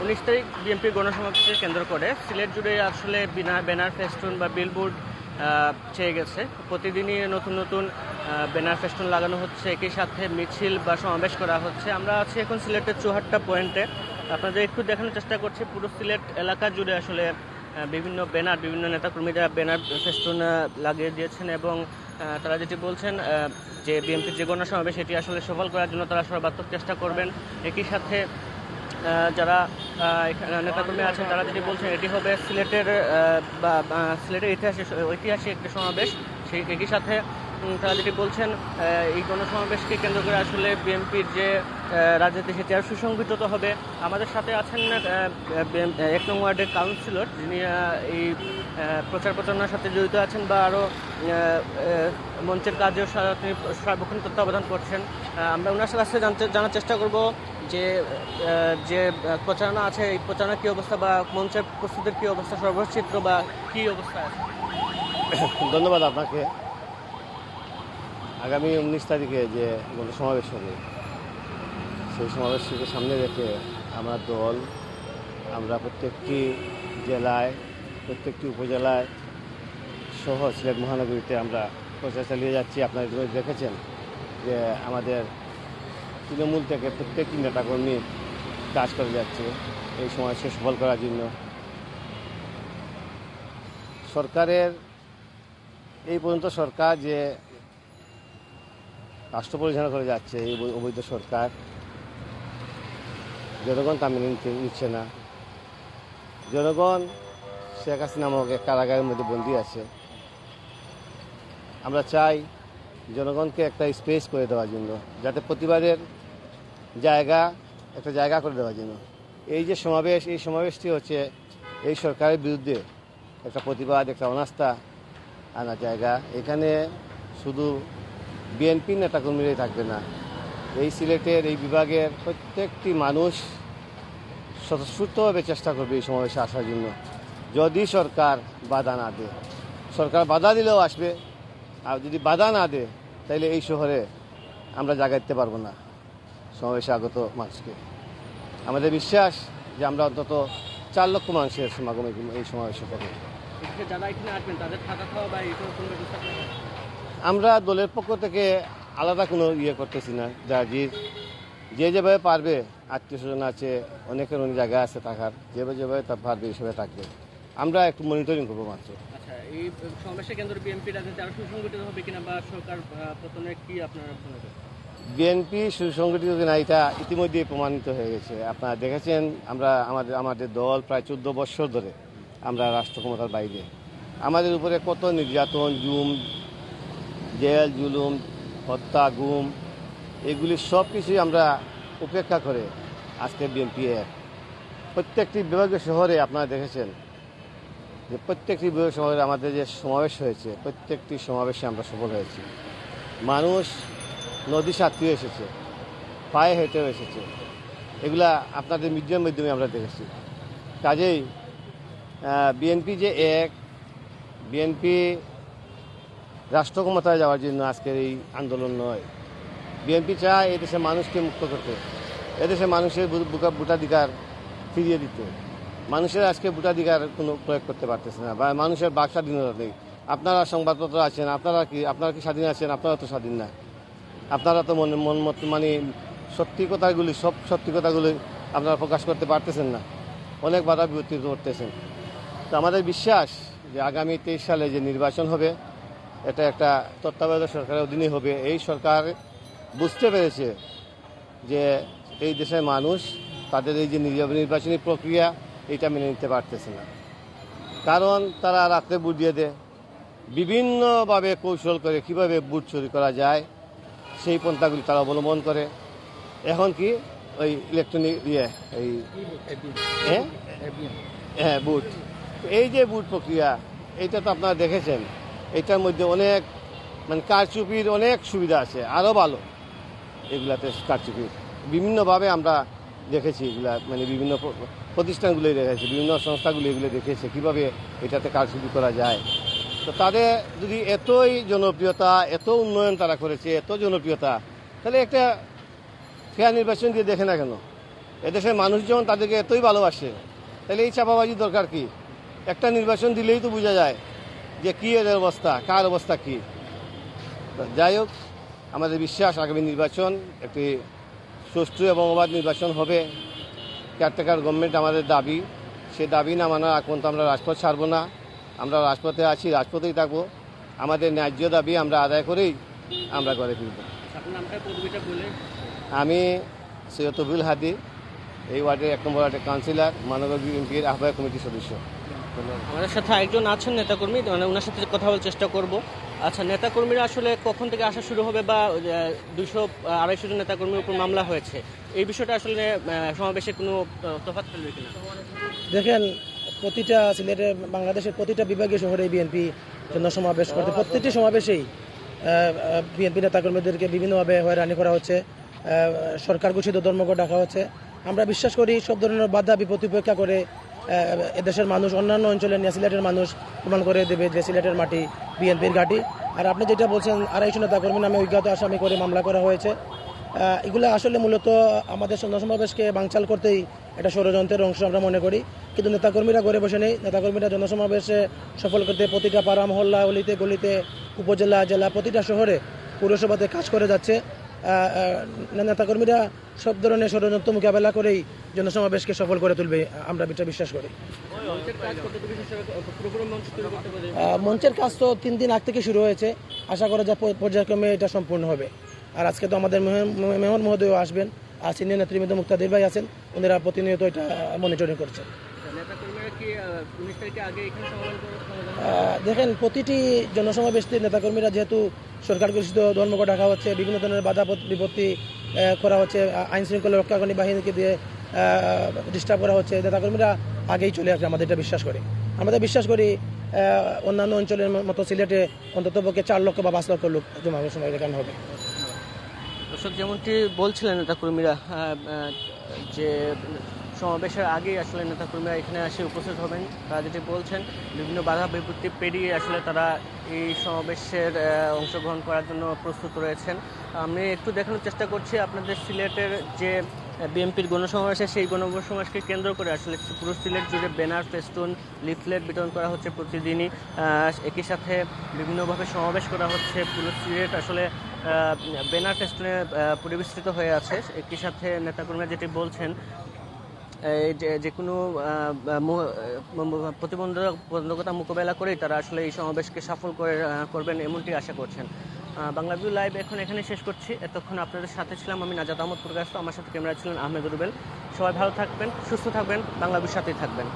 19 তারিখ বিএনপির গণসমাবেশকে কেন্দ্র করে সিলেট জুড়ে আসলে ব্যানার ফেস্টুন বা বিলবোর্ড ছেয়ে গেছে। প্রতিদিনই নতুন নতুন ব্যানার ফেস্টুন লাগানো হচ্ছে, একই সাথে মিছিল বা সমাবেশ করা হচ্ছে। আমরা আছি এখন সিলেটের চৌহাট্টা পয়েন্টে। আপনাদের একটু দেখানোর চেষ্টা করছি পুরো সিলেট এলাকা জুড়ে আসলে বিভিন্ন নেতাকর্মীরা ব্যানার ফেস্টুন লাগিয়ে দিয়েছেন এবং তারা যেটি বলছেন যে বিএনপির যে গণসমাবেশ এটি আসলে সফল করার জন্য তারা সর্বাত্মক চেষ্টা করবেন। একই সাথে যারা নেতাকর্মী আছেন তারা যেটি বলছেন এটি হবে সিলেটের সিলেটের ঐতিহাসিক একটি সমাবেশ। সেই একই সাথে তারা যেটি বলছেন এই গণসমাবেশকে কেন্দ্র করে আসলে বিএনপির যে রাজনীতি সেটি আর সুসংগঠিত হবে। আমাদের সাথে আছেন 1 নং ওয়ার্ডের কাউন্সিলর, যিনি এই প্রচার প্রচারণার সাথে জড়িত আছেন বা আরও মঞ্চের কাজেও তিনি সার্বক্ষণিক তত্ত্বাবধান করছেন। আমরা ওনার কাছে জানার চেষ্টা করব যে প্রচারণা আছে, এই প্রচারণার কী অবস্থা বা মঞ্চের প্রস্তুতির কী অবস্থা, সর্বচিত্র বা কী অবস্থা আছে। ধন্যবাদ আপনাকে। আগামী 19 তারিখে যে সমাবেশ হবে, সেই সমাবেশকে সামনে রেখে আমার দল, আমরা প্রত্যেকটি জেলায়, প্রত্যেকটি উপজেলায় সহ সিলেট মহানগরীতে আমরা প্রচার চালিয়ে যাচ্ছি। আপনারা দেখেছেন যে আমাদের তৃণমূল থেকে প্রত্যেকটি নেতাকর্মী কাজ করে যাচ্ছে এই সমাবেশকে সফল করার জন্য। সরকারের এই পর্যন্ত সরকার যে রাষ্ট্র পরিচালনা করে যাচ্ছে, এই অবৈধ সরকার, জনগণ তা মেনে নিচ্ছে না। জনগণ শেখ হাসিনা নামক এক কারাগারের মধ্যে বন্দী আছে। আমরা চাই জনগণকে একটা স্পেস করে দেওয়ার জন্য, যাতে প্রতিবাদের একটা জায়গা করে দেওয়ার জন্য। এই যে সমাবেশ, এই সমাবেশটি হচ্ছে এই সরকারের বিরুদ্ধে একটা প্রতিবাদ, একটা অনাস্থা আনার জায়গা। এখানে শুধু বিএনপি নেতাকর্মীরাই থাকবে না, এই সিলেটের এই বিভাগের প্রত্যেকটি মানুষ স্বতঃস্ফূর্তভাবে চেষ্টা করবে এই সমাবেশে আসার জন্য, যদি সরকার বাধা না দেয়। সরকার বাধা দিলেও আসবে, আর যদি বাধা না দেয় তাহলে এই শহরে আমরা জায়গা দিতে পারবো না সমাবেশে আগত মানুষকে। আমাদের বিশ্বাস যে আমরা অন্তত 4 লক্ষ মানুষের সমাগম এই সমাবেশে করব। আমরা দলের পক্ষ থেকে আলাদা কোনো করতেছি না। যে যেভাবে পারবে, আত্মীয় স্বজন আছে, অনেকের অনেক জায়গা আছে থাকার, যেভাবে তা পারবে এইসবে থাকবে। আমরা একটু মনিটরিং করবো মাত্র। আচ্ছা, এই সমাবেশের কেন্দ্রে বিএনপি রাজনীতি আরো সুসংগঠিত হবে কিনা বা সরকার পতনের কি আপনারা মনে করেন? বিএনপি সুসংগঠিত কিনা এটা ইতিমধ্যে প্রমাণিত হয়ে গেছে। আপনারা দেখেছেন আমাদের দল প্রায় 14 বছর ধরে আমরা রাষ্ট্র ক্ষমতার বাইরে। আমাদের উপরে কত নির্যাতন, জেল জুলুম, হত্যা, গুম, এগুলি সব কিছুই আমরা উপেক্ষা করে আজকে বিএনপি প্রত্যেকটি বিভাগীয় শহরে আপনারা দেখেছেন যে প্রত্যেকটি বিভাগীয় শহরে আমাদের যে সমাবেশ হয়েছে, প্রত্যেকটি সমাবেশে আমরা সফল হয়েছি। মানুষ নদী সাঁতরে এসেছে, পায়ে হেঁটেও এসেছে। এগুলা আপনাদের মিডিয়ার মাধ্যমে আমরা দেখেছি। কাজেই বিএনপি যে বিএনপি রাষ্ট্র ক্ষমতায় যাওয়ার জন্য আজকের এই আন্দোলন নয়। বিএনপি চায় এদেশের মানুষকে মুক্ত করতে, এদেশের মানুষের ভোটাধিকার ফিরিয়ে দিতে। মানুষের আজকে ভোটাধিকার কোনো প্রয়োগ করতে পারতেছে না, বা মানুষের বাক স্বাধীনতা নেই। আপনারা সংবাদপত্র আছেন, আপনারা কি স্বাধীন আছেন? আপনারা তো স্বাধীন না। আপনারা তো মানে সব সত্যি কথাগুলি আপনারা প্রকাশ করতে পারতেছেন না, অনেক বাধা বিপত্তি করতেছেন। তো আমাদের বিশ্বাস যে আগামী 23 সালে যে নির্বাচন হবে, এটা একটা তত্ত্বাবধায়ক সরকারের অধীনে হবে। এই সরকার বুঝতে পেরেছে যে এই দেশের মানুষ তাদের এই যে নির্বাচনী প্রক্রিয়া, এটা মেনে নিতে পারতেছে না। কারণ তারা রাত্রে বুট দিয়ে দেয়, বিভিন্নভাবে কৌশল করে কীভাবে বুট চুরি করা যায় সেই পন্থাগুলি তারা অবলম্বন করে। এখন কি ওই ইলেকট্রনিক বুট, এই যে বুট প্রক্রিয়া, এইটা তো আপনারা দেখেছেন। এটার মধ্যে অনেক কারচুপির অনেক সুবিধা আছে, আরও ভালো এগুলাতে কারচুপির বিভিন্নভাবে আমরা দেখেছি। এগুলা বিভিন্ন প্রতিষ্ঠানগুলি দেখেছি, বিভিন্ন সংস্থাগুলি এগুলো দেখেছে কীভাবে এটাতে কারচুপি করা যায়। তো তাদের যদি এতই জনপ্রিয়তা, এত উন্নয়ন তারা করেছে, এত জনপ্রিয়তা, তাহলে একটা ফেয়ার নির্বাচন দিয়ে দেখে না কেন? এদেশের মানুষজন তাদেরকে এতই ভালোবাসে, তাহলে এই চাপাবাজি দরকার কি? একটা নির্বাচন দিলেই তো বোঝা যায় যে কী এদের অবস্থা, কার অবস্থা কী। যাই হোক, আমাদের বিশ্বাস আগামী নির্বাচন একটি সুষ্ঠু এবং অবাধ নির্বাচন হবে। কেয়ারটেকার গভর্নমেন্ট আমাদের দাবি, সে দাবি না মানার আগ পর্যন্ত আমরা রাজপথ ছাড়বো না। আমরা রাজপথে আছি, রাজপথেই থাকবো। আমাদের ন্যায্য দাবি আমরা আদায় করেই আমরা করে ফিরব। আমি সৈয়দ তবিউল হাদি, এই ওয়ার্ডের 1 নম্বর ওয়ার্ডের কাউন্সিলর, মহানগর বিএনপির আহ্বায়ক কমিটির সদস্য। আমাদের সাথে আরেকজন আছেন নেতাকর্মী, মানে ওনার সাথে কথা বলার চেষ্টা করব। আচ্ছা, নেতাকর্মীরা আসলে কখন থেকে আসা শুরু হবে, বা 200-250 জন নেতাকর্মীর উপর মামলা হয়েছে, এই বিষয়টা আসলে সমাবেশে কোনো তফাৎ ফেলবে কিনা? দেখেন, প্রতিটা সিলেটের বাংলাদেশের প্রতিটা বিভাগীয় শহরে বিএনপি জনসমাবেশ করতে, প্রত্যেকটি সমাবেশেই বিএনপি নেতাকর্মীদেরকে বিভিন্নভাবে হয়রানি করা হচ্ছে, সরকার ঘোষিত ধর্মঘট ডাকা হচ্ছে। আমরা বিশ্বাস করি সব ধরনের বাধা বিপত্তি উপেক্ষা করে এদেশের মানুষ অন্যান্য অঞ্চলের নিয়ে সিলেটের মানুষ প্রমাণ করে দেবে যে সিলেটের মাটি বিএনপির ঘাঁটি। আর আপনি যেটা বলছেন 250 নেতাকর্মী নামে অজ্ঞাত আসামি করে মামলা করা হয়েছে, এগুলো আসলে মূলত আমাদের জনসমাবেশকে বানচাল করতেই একটা ষড়যন্ত্রের অংশ আমরা মনে করি। কিন্তু নেতাকর্মীরা ঘরে বসে নেই, নেতাকর্মীরা জনসমাবেশে সফল করতে প্রতিটা পাড়া মহল্লা, অলিতে গলিতে, উপজেলা, জেলা, প্রতিটা শহরে, পৌরসভাতে কাজ করে যাচ্ছে। নেতাকর্মীরা সব ধরনের ষড়যন্ত্র মোকাবেলা করেই জনসমাবেশকে সফল করে তুলবে, আমরা এটা বিশ্বাস করি। মঞ্চের কাজ তো 3 দিন আগ থেকে শুরু হয়েছে, আশা করা যায় পর্যায়ক্রমে এটা সম্পূর্ণ হবে। আর আজকে তো আমাদের মেয়র মহোদয়ও আসবেন, আর সিনিয়র নেতৃবৃন্দ মুক্তাদির ভাই আছেন, ওনারা প্রতিনিয়ত এটা মনিটরিং করছেন। দেখেন, প্রতিটি জনসমাবেশে নেতাকর্মীরা যেহেতু সরকার ঘোষিত ধর্মঘট ডাকা হচ্ছে, বিভিন্ন ধরনের বাধা বিপত্তি করা হচ্ছে, আইন শৃঙ্খলা রক্ষাকারী বাহিনীকে দিয়ে ডিস্টার্ব করা হচ্ছে, নেতাকর্মীরা আগেই চলে আসবে, আমাদের এটা বিশ্বাস করি। আমাদের বিশ্বাস করি অন্যান্য অঞ্চলের মতো সিলেটে অন্ততপক্ষে 4 লক্ষ বা 5 লক্ষ লোক জনসমাবেশ এখানে হবে। দর্শক, যেমনটি বলছিলেন নেতাকর্মীরা, যে সমাবেশের আগেই আসলে নেতাকর্মীরা এখানে এসে উপস্থিত হবেন। তারা যেটি বলছেন, বিভিন্ন বাধা বিপত্তি পেরিয়ে আসলে তারা এই সমাবেশের অংশগ্রহণ করার জন্য প্রস্তুত রয়েছেন। আমি একটু দেখানোর চেষ্টা করছি আপনাদের সিলেটের যে বিএনপির গণসমাবেশে, সেই গণসমাবেশকে কেন্দ্র করে আসলে পুরো সিলেট জুড়ে ব্যানার, ফেস্টুন, লিফলেট বিতরণ করা হচ্ছে প্রতিদিনই। একই সাথে বিভিন্নভাবে সমাবেশ করা হচ্ছে। পুরো সিলেট আসলে ব্যানার ফেস্টুনে পরিবেষ্টিত হয়ে আছে। একই সাথে নেতাকর্মীরা যেটি বলছেন, যে কোনো প্রতিবন্ধকতা মোকাবেলা করেই তারা আসলে এই সমাবেশকে সফল করবেন, এমনটি আশা করছেন। বাংলাভিউ লাইভ এখন এখানে শেষ করছি। এতক্ষণ আপনাদের সাথে ছিলাম আমি নাজাত আহমদ প্রকাশ, আমার সাথে ক্যামেরা ছিলেন আহমেদ রুবেল। সবাই ভালো থাকবেন, সুস্থ থাকবেন, বাংলাভিউর সাথেই থাকবেন।